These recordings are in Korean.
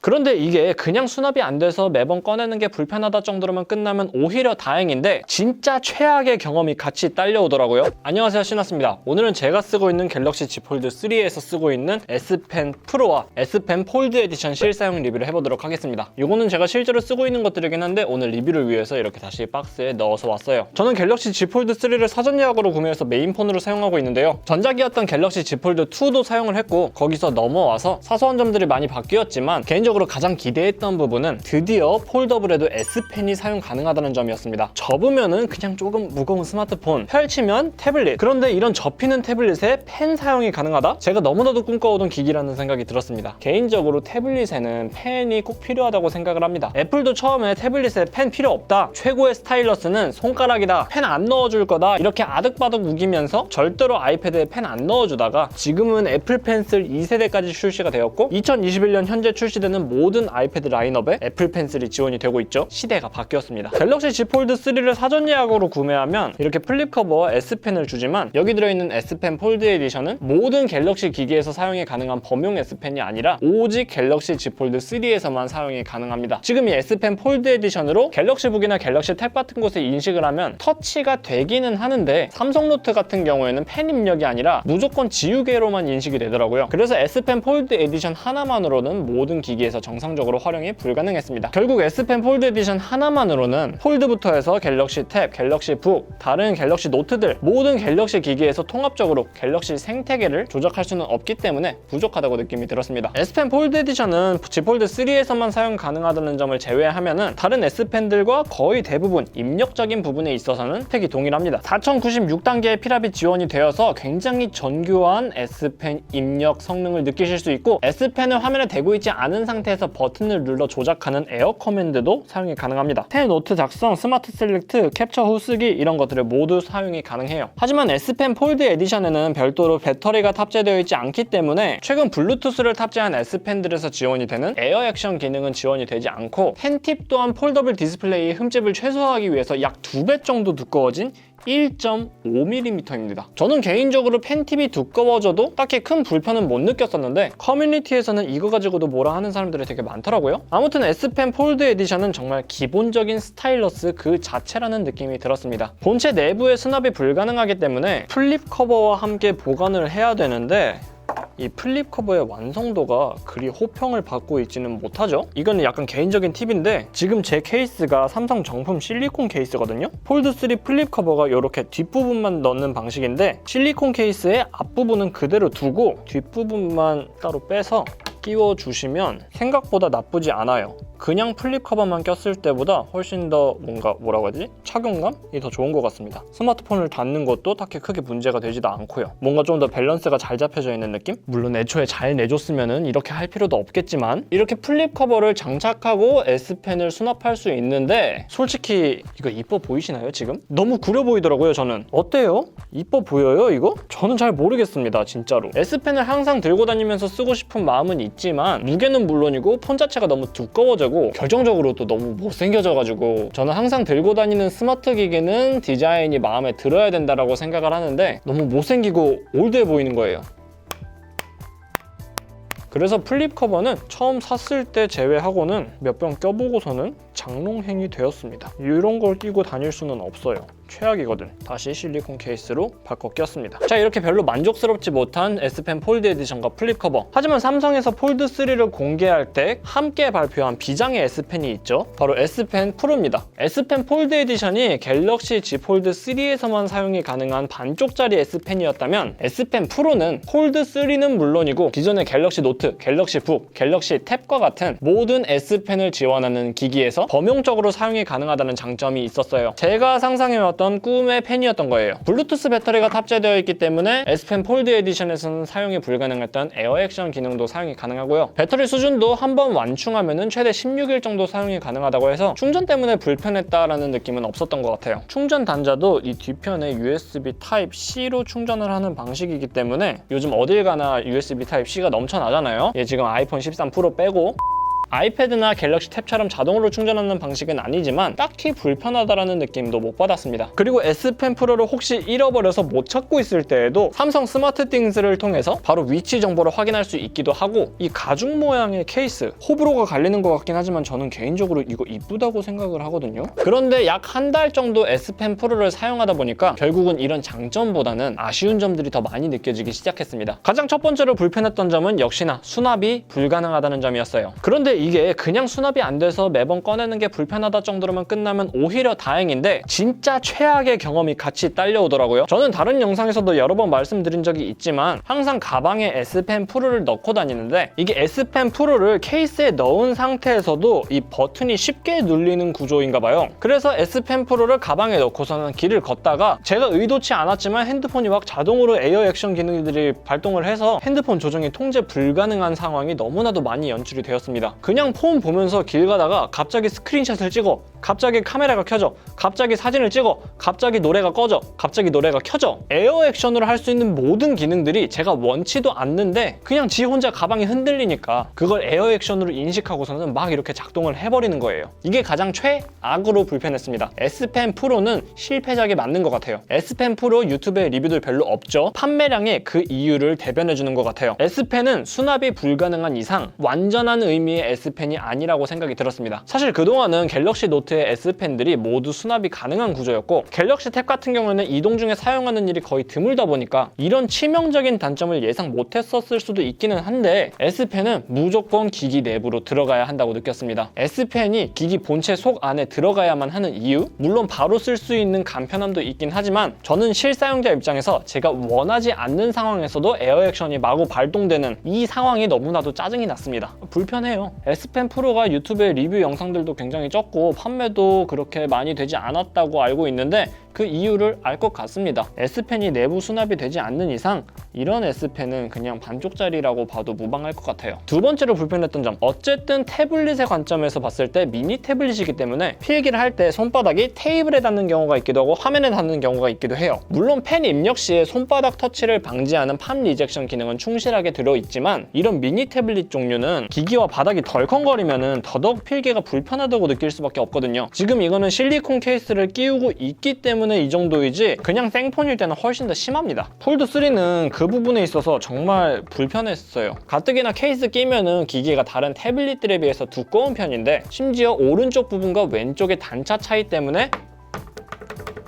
그런데 이게 그냥 수납이 안 돼서 매번 꺼내는 게 불편하다 정도로만 끝나면 오히려 다행인데 진짜 최악의 경험이 같이 딸려오더라고요. 안녕하세요, 신하스입니다. 오늘은 제가 쓰고 있는 갤럭시 Z 폴드 3에서 쓰고 있는 S 펜 프로와 S 펜 폴드 에디션 실사용 리뷰를 해보도록 하겠습니다. 이거는 제가 실제로 쓰고 있는 것들이긴 한데 오늘 리뷰를 위해서 이렇게 다시 박스에 넣어서 왔어요. 저는 갤럭시 Z 폴드 3를 사전 예약으로 구매해서 메인폰으로 사용하고 있는데요. 전작이었던 갤럭시 Z 폴드 2도 사용을 했고 거기서 넘어와서 사소한 점들이 많이 바뀌었지만 개인적으로 가장 기대했던 부분은 드디어 폴더블에도 S펜이 사용 가능하다는 점이었습니다. 접으면은 그냥 조금 무거운 스마트폰, 펼치면 태블릿. 그런데 이런 접히는 태블릿에 펜 사용이 가능하다? 제가 너무나도 꿈꿔오던 기기라는 생각이 들었습니다. 개인적으로 태블릿에는 펜이 꼭 필요하다고 생각을 합니다. 애플도 처음에 태블릿에 펜 필요 없다, 최고의 스타일러스는 손가락이다, 펜 안 넣어줄 거다 이렇게 아득바득 우기면서 절대로 아이패드에 펜 안 넣어주다가 지금은 애플 펜슬 2세대까지 출시가 되었고 2021년 현재 출시되는 모든 아이패드 라인업에 애플 펜슬이 지원이 되고 있죠. 시대가 바뀌었습니다. 갤럭시 Z 폴드 3를 사전 예약으로 구매하면 이렇게 플립 커버와 S펜을 주지만 여기 들어있는 S펜 폴드 에디션은 모든 갤럭시 기기에서 사용이 가능한 범용 S펜이 아니라 오직 갤럭시 Z 폴드 3에서만 사용이 가능합니다. 지금 이 S펜 폴드 에디션으로 갤럭시북이나 갤럭시 탭 같은 곳에 인식을 하면 터치가 되기는 하는데 삼성 노트 같은 경우에는 펜 입력이 아니라 무조건 지우개로만 인식이 되더라고요. 그래서 S펜 폴드 에디션 하나만으로는 모든 기기에서 정상적으로 활용이 불가능했습니다. 결국 S펜 폴드 에디션 하나만으로는 폴드부터 해서 갤럭시 탭, 갤럭시 북, 다른 갤럭시 노트들 모든 갤럭시 기기에서 통합적으로 갤럭시 생태계를 조작할 수는 없기 때문에 부족하다고 느낌이 들었습니다. S펜 폴드 에디션은 Z 폴드 3에서만 사용 가능하다는 점을 제외하면은 다른 S펜들과 거의 대부분 입력적인 부분에 있어서는 스펙이 동일합니다. 4096단계의 피랍이 지원이 되어서 굉장히 정교한 S펜 입력 성능을 느끼실 수 있고 S펜을 화면에 대고 있지 않은 상태에서 버튼을 눌러 조작하는 에어 커맨드도 사용이 가능합니다. 펜 노트 작성, 스마트 셀렉트, 캡처 후 쓰기 이런 것들을 모두 사용이 가능해요. 하지만 S펜 폴드 에디션에는 별도로 배터리가 탑재되어 있지 않기 때문에 최근 블루투스를 탑재한 S펜들에서 지원이 되는 에어 액션 기능은 지원이 되지 않고 펜팁 또한 폴더블 디스플레이의 흠집을 최소화하기 위해서 약 2배 정도 두꺼워진 1.5mm입니다. 저는 개인적으로 펜팁이 두꺼워져도 딱히 큰 불편은 못 느꼈었는데 커뮤니티에서는 이거 가지고도 뭐라 하는 사람들이 되게 많더라고요. 아무튼 S펜 폴드 에디션은 정말 기본적인 스타일러스 그 자체라는 느낌이 들었습니다. 본체 내부에 수납이 불가능하기 때문에 플립 커버와 함께 보관을 해야 되는데 이 플립 커버의 완성도가 그리 호평을 받고 있지는 못하죠. 이거는 약간 개인적인 팁인데 지금 제 케이스가 삼성 정품 실리콘 케이스거든요. 폴드 3 플립 커버가 이렇게 뒷부분만 넣는 방식인데 실리콘 케이스의 앞부분은 그대로 두고 뒷부분만 따로 빼서 끼워주시면 생각보다 나쁘지 않아요. 그냥 플립 커버만 꼈을 때보다 훨씬 더 뭐라고 하지? 착용감이 더 좋은 것 같습니다. 스마트폰을 닫는 것도 딱히 크게 문제가 되지도 않고요. 뭔가 좀 더 밸런스가 잘 잡혀져 있는 느낌? 물론 애초에 잘 내줬으면 이렇게 할 필요도 없겠지만 이렇게 플립 커버를 장착하고 S펜을 수납할 수 있는데 솔직히 이거 이뻐 보이시나요 지금? 너무 구려 보이더라고요 저는. 어때요? 이뻐 보여요 이거? 저는 잘 모르겠습니다 진짜로. S펜을 항상 들고 다니면서 쓰고 싶은 마음은 있지만 무게는 물론이고 폰 자체가 너무 두꺼워지고 결정적으로 또 너무 못생겨져가지고 저는 항상 들고 다니는 스마트 기기는 디자인이 마음에 들어야 된다라고 생각을 하는데 너무 못생기고 올드해 보이는 거예요. 그래서 플립 커버는 처음 샀을 때 제외하고는 몇 번 껴보고서는 장롱행이 되었습니다. 이런 걸 끼고 다닐 수는 없어요. 최악이거든. 다시 실리콘 케이스로 바꿔 꼈습니다. 자, 이렇게 별로 만족스럽지 못한 S펜 폴드 에디션과 플립 커버. 하지만 삼성에서 폴드 3를 공개할 때 함께 발표한 비장의 S펜이 있죠. 바로 S펜 프로입니다. S펜 폴드 에디션이 갤럭시 Z 폴드 3에서만 사용이 가능한 반쪽짜리 S펜이었다면 S펜 프로는 폴드 3는 물론이고 기존의 갤럭시 노트, 갤럭시 북, 갤럭시 탭과 같은 모든 S펜을 지원하는 기기에서 범용적으로 사용이 가능하다는 장점이 있었어요. 제가 상상해왔던 꿈의 펜이었던 거예요. 블루투스 배터리가 탑재되어 있기 때문에 S펜 폴드 에디션에서는 사용이 불가능했던 에어 액션 기능도 사용이 가능하고요. 배터리 수준도 한번 완충하면 최대 16일 정도 사용이 가능하다고 해서 충전 때문에 불편했다라는 느낌은 없었던 것 같아요. 충전 단자도 이 뒤편에 USB Type-C로 충전을 하는 방식이기 때문에 요즘 어딜 가나 USB Type-C가 넘쳐나잖아요. 얘 지금 아이폰 13 프로 빼고 아이패드나 갤럭시 탭처럼 자동으로 충전하는 방식은 아니지만 딱히 불편하다라는 느낌도 못 받았습니다. 그리고 S펜 프로를 혹시 잃어버려서 못 찾고 있을 때에도 삼성 스마트띵스를 통해서 바로 위치 정보를 확인할 수 있기도 하고, 이 가죽 모양의 케이스, 호불호가 갈리는 것 같긴 하지만 저는 개인적으로 이거 이쁘다고 생각을 하거든요. 그런데 약 한 달 정도 S펜 프로를 사용하다 보니까 결국은 이런 장점보다는 아쉬운 점들이 더 많이 느껴지기 시작했습니다. 가장 첫 번째로 불편했던 점은 역시나 수납이 불가능하다는 점이었어요. 그런데 이게 그냥 수납이 안 돼서 매번 꺼내는 게 불편하다 정도로만 끝나면 오히려 다행인데, 진짜 최악의 경험이 같이 딸려오더라고요. 저는 다른 영상에서도 여러 번 말씀드린 적이 있지만 항상 가방에 S펜 프로를 넣고 다니는데, 이게 S펜 프로를 케이스에 넣은 상태에서도 이 버튼이 쉽게 눌리는 구조인가 봐요. 그래서 S펜 프로를 가방에 넣고서는 길을 걷다가 제가 의도치 않았지만 핸드폰이 막 자동으로 에어 액션 기능들이 발동을 해서 핸드폰 조정이 통제 불가능한 상황이 너무나도 많이 연출이 되었습니다. 그냥 폰 보면서 길 가다가 갑자기 스크린샷을 찍어, 갑자기 카메라가 켜져, 갑자기 사진을 찍어, 갑자기 노래가 꺼져, 갑자기 노래가 켜져. 에어 액션으로 할 수 있는 모든 기능들이 제가 원치도 않는데 그냥 지 혼자 가방이 흔들리니까 그걸 에어 액션으로 인식하고서는 막 이렇게 작동을 해버리는 거예요. 이게 가장 최악으로 불편했습니다. S펜 프로는 실패작이 맞는 것 같아요. S펜 프로 유튜브에 리뷰들 별로 없죠. 판매량에 그 이유를 대변해주는 것 같아요. S펜은 수납이 불가능한 이상 완전한 의미의 S펜이 아니라고 생각이 들었습니다. 사실 그동안은 갤럭시 노트의 S펜들이 모두 수납이 가능한 구조였고, 갤럭시 탭 같은 경우는 이동 중에 사용하는 일이 거의 드물다 보니까 이런 치명적인 단점을 예상 못했었을 수도 있기는 한데, S펜은 무조건 기기 내부로 들어가야 한다고 느꼈습니다. S펜이 기기 본체 속 안에 들어가야만 하는 이유? 물론 바로 쓸 수 있는 간편함도 있긴 하지만 저는 실사용자 입장에서 제가 원하지 않는 상황에서도 에어 액션이 마구 발동되는 이 상황이 너무나도 짜증이 났습니다. 불편해요. S펜 프로가 유튜브에 리뷰 영상들도 굉장히 적고 판매도 그렇게 많이 되지 않았다고 알고 있는데 그 이유를 알 것 같습니다. S펜이 내부 수납이 되지 않는 이상 이런 S펜은 그냥 반쪽짜리라고 봐도 무방할 것 같아요. 두 번째로 불편했던 점, 어쨌든 태블릿의 관점에서 봤을 때 미니 태블릿이기 때문에 필기를 할 때 손바닥이 테이블에 닿는 경우가 있기도 하고 화면에 닿는 경우가 있기도 해요. 물론 펜 입력 시에 손바닥 터치를 방지하는 팜 리젝션 기능은 충실하게 들어있지만 이런 미니 태블릿 종류는 기기와 바닥이 덜컹거리면 더더욱 필기가 불편하다고 느낄 수밖에 없거든요. 지금 이거는 실리콘 케이스를 끼우고 있기 때문에 이 정도이지 그냥 생폰일 때는 훨씬 더 심합니다. 폴드3는 그 부분에 있어서 정말 불편했어요. 가뜩이나 케이스 끼면은 기기가 다른 태블릿들에 비해서 두꺼운 편인데 심지어 오른쪽 부분과 왼쪽의 단차 차이 때문에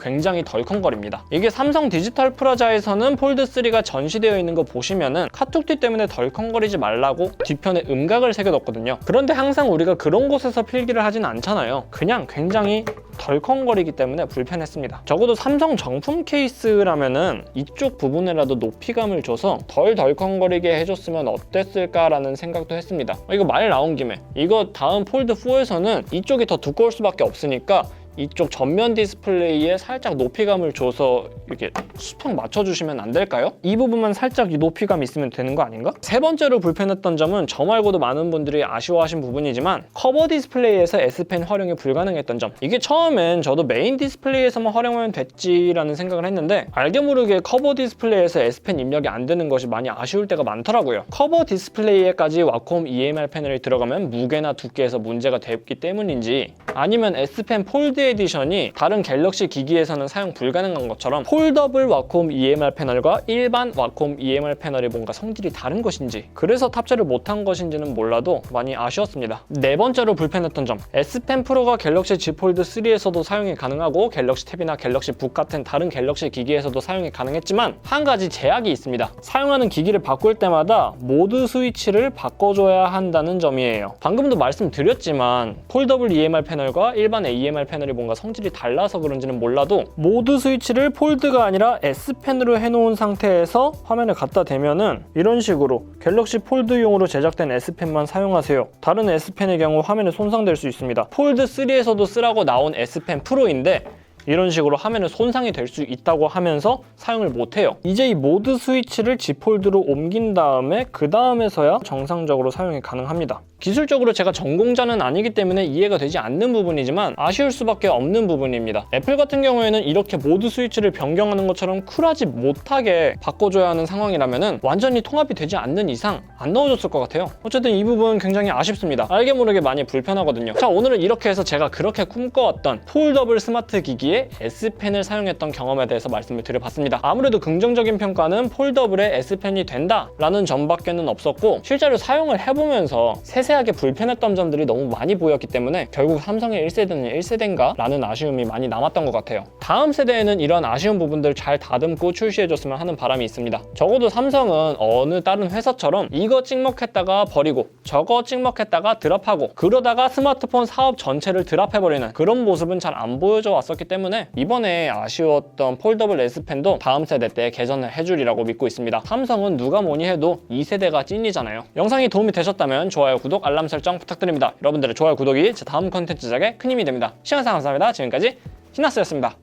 굉장히 덜컹거립니다. 이게 삼성 디지털 프라자에서는 폴드3가 전시되어 있는 거 보시면은 카툭튀 때문에 덜컹거리지 말라고 뒤편에 음각을 새겨뒀거든요. 그런데 항상 우리가 그런 곳에서 필기를 하진 않잖아요. 그냥 굉장히 덜컹거리기 때문에 불편했습니다. 적어도 삼성 정품 케이스라면은 이쪽 부분에라도 높이감을 줘서 덜 덜컹거리게 해줬으면 어땠을까라는 생각도 했습니다. 이거 말 나온 김에 이거 다음 폴드4에서는 이쪽이 더 두꺼울 수밖에 없으니까 이쪽 전면 디스플레이에 살짝 높이감을 줘서 이렇게 수평 맞춰주시면 안 될까요? 이 부분만 살짝 이 높이감 있으면 되는 거 아닌가? 세 번째로 불편했던 점은 저 말고도 많은 분들이 아쉬워하신 부분이지만 커버 디스플레이에서 S펜 활용이 불가능했던 점. 이게 처음엔 저도 메인 디스플레이에서만 활용하면 됐지라는 생각을 했는데 알게 모르게 커버 디스플레이에서 S펜 입력이 안 되는 것이 많이 아쉬울 때가 많더라고요. 커버 디스플레이에까지 와콤 EMR 패널이 들어가면 무게나 두께에서 문제가 됐기 때문인지 아니면 S펜 폴드 에디션이 다른 갤럭시 기기에서는 사용 불가능한 것처럼 폴더블 와콤 EMR 패널과 일반 와콤 EMR 패널이 뭔가 성질이 다른 것인지 그래서 탑재를 못한 것인지는 몰라도 많이 아쉬웠습니다. 네 번째로 불편했던 점, S펜 프로가 갤럭시 Z 폴드 3에서도 사용이 가능하고 갤럭시 탭이나 갤럭시 북 같은 다른 갤럭시 기기에서도 사용이 가능했지만 한 가지 제약이 있습니다. 사용하는 기기를 바꿀 때마다 모드 스위치를 바꿔줘야 한다는 점이에요. 방금도 말씀드렸지만 폴더블 EMR 패널과 일반 AMR 패널이 뭔가 성질이 달라서 그런지는 몰라도 모드 스위치를 폴드가 아니라 S펜으로 해놓은 상태에서 화면에 갖다 대면은 이런 식으로 갤럭시 폴드용으로 제작된 S펜만 사용하세요. 다른 S펜의 경우 화면에 손상될 수 있습니다. 폴드 3에서도 쓰라고 나온 S펜 프로인데 이런 식으로 하면은 손상이 될 수 있다고 하면서 사용을 못해요. 이제 이 모드 스위치를 Z 폴드로 옮긴 다음에 그 다음에서야 정상적으로 사용이 가능합니다. 기술적으로 제가 전공자는 아니기 때문에 이해가 되지 않는 부분이지만 아쉬울 수밖에 없는 부분입니다. 애플 같은 경우에는 이렇게 모드 스위치를 변경하는 것처럼 쿨하지 못하게 바꿔줘야 하는 상황이라면 완전히 통합이 되지 않는 이상 안 넣어줬을 것 같아요. 어쨌든 이 부분 굉장히 아쉽습니다. 알게 모르게 많이 불편하거든요. 자, 오늘은 이렇게 해서 제가 그렇게 꿈꿔왔던 폴더블 스마트 기기에 S펜을 사용했던 경험에 대해서 말씀을 드려봤습니다. 아무래도 긍정적인 평가는 폴더블에 S펜이 된다라는 점밖에는 없었고 실제로 사용을 해보면서 세세하게 불편했던 점들이 너무 많이 보였기 때문에 결국 삼성의 1세대는 1세대인가? 라는 아쉬움이 많이 남았던 것 같아요. 다음 세대에는 이런 아쉬운 부분들 잘 다듬고 출시해줬으면 하는 바람이 있습니다. 적어도 삼성은 어느 다른 회사처럼 이거 찍먹했다가 버리고 저거 찍먹했다가 드랍하고 그러다가 스마트폰 사업 전체를 드랍해버리는 그런 모습은 잘 안 보여져 왔었기 때문에 이번에 아쉬웠던 폴더블 S펜도 다음 세대 때 개선을 해주리라고 믿고 있습니다. 삼성은 누가 뭐니 해도 2세대가 찐이잖아요. 영상이 도움이 되셨다면 좋아요, 구독, 알람 설정 부탁드립니다. 여러분들의 좋아요, 구독이 제 다음 컨텐츠 제작에 큰 힘이 됩니다. 시청해주셔서 감사합니다. 지금까지 신나스였습니다.